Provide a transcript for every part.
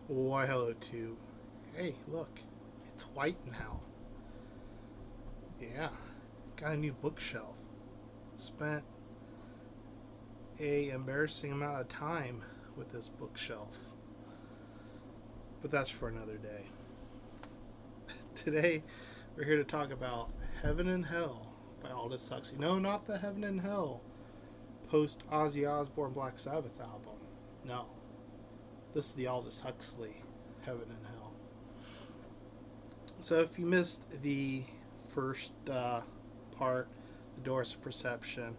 Why, hello, tube. Hey, look, it's white now. Yeah, got a new bookshelf. Spent a embarrassing amount of time with this bookshelf, but that's for another day. Today, we're here to talk about Heaven and Hell by Aldous Huxley. No, not the Heaven and Hell post Ozzy Osbourne Black Sabbath album. No, this is the Aldous Huxley Heaven and Hell. So if you missed the first part, The Doors of Perception,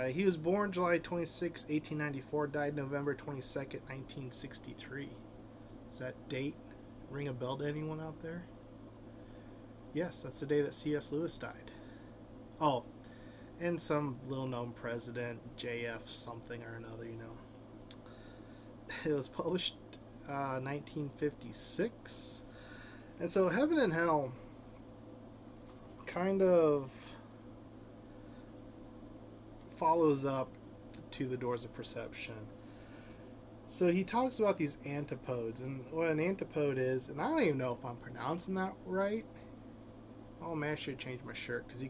he was born July 26, 1894, died November 22nd, 1963. Does that date ring a bell to anyone out there? Yes, that's the day that C.S. Lewis died. Oh, and some little known president, J.F. something or another, you know. It was published 1956. And so Heaven and Hell kind of follows up to The Doors of Perception. So he talks about these antipodes, and what an antipode is, and I don't even know if I'm pronouncing that right. Oh man, I should change my shirt because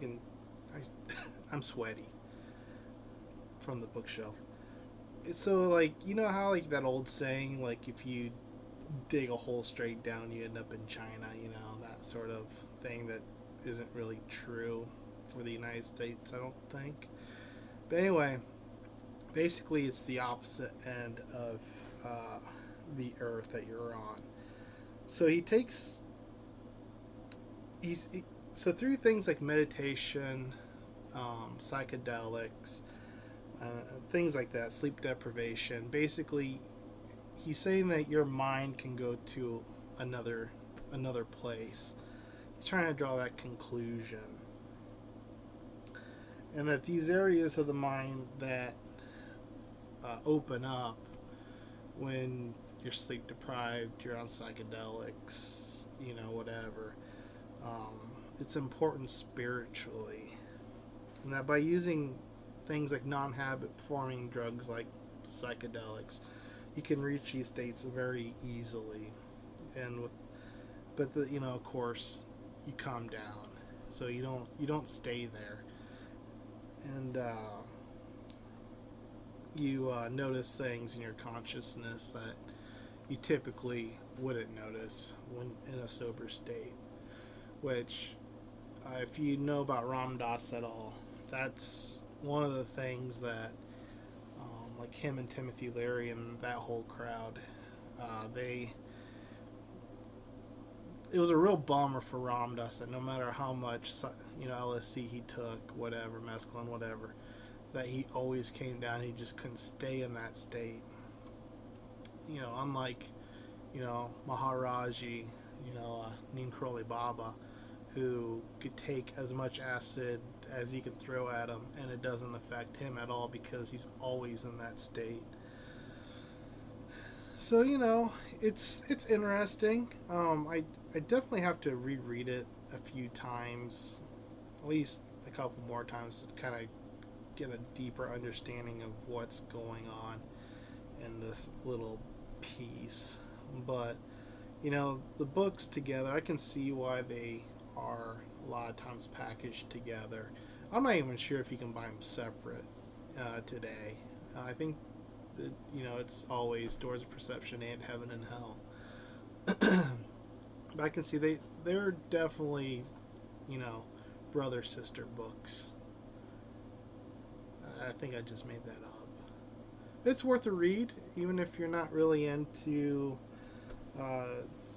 I'm sweaty from the bookshelf. So like, you know how like that old saying, like if you dig a hole straight down, you end up in China, you know, that sort of thing that isn't really true for the United States, I don't think. But anyway, basically it's the opposite end of the earth that you're on. So so through things like meditation, psychedelics, things like that, sleep deprivation, basically he's saying that your mind can go to another place. He's trying to draw that conclusion, and that these areas of the mind that open up when you're sleep deprived, you're on psychedelics, you know, whatever. It's important spiritually, and that by using things like non-habit forming drugs like psychedelics, you can reach these states very easily. And you know, of course, you calm down, so you don't stay there, and you notice things in your consciousness that you typically wouldn't notice when in a sober state. Which, if you know about Ram Dass at all, that's one of the things that, like him and Timothy Leary and that whole crowd, it was a real bummer for Ram Dass that no matter how much, you know, LSD he took, whatever, mescaline, whatever, that he always came down. He just couldn't stay in that state. You know, unlike, you know, Maharaji, you know, Neem Karoli Baba, who could take as much acid as you can throw at him and it doesn't affect him at all because he's always in that state. So, you know, it's interesting. I definitely have to reread it a few times, at least a couple more times, to kind of get a deeper understanding of what's going on in this little piece. But, you know, the books together, I can see why they are a lot of times packaged together. I'm not even sure if you can buy them separate today. I think that, you know, it's always Doors of Perception and Heaven and Hell. But I can see they're definitely, you know, brother sister books. I think I just made that up. It's worth a read, even if you're not really into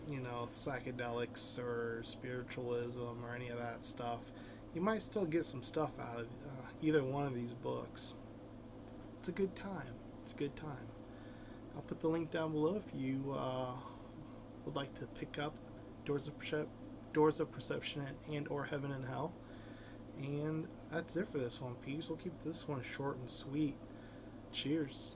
you know, psychedelics or spiritualism or any of that stuff. You might still get some stuff out of either one of these books. It's a good time. It's a good time. I'll put the link down below if you would like to pick up Doors of Perception and or Heaven and Hell. And that's it for this one, peeps. We'll keep this one short and sweet. Cheers.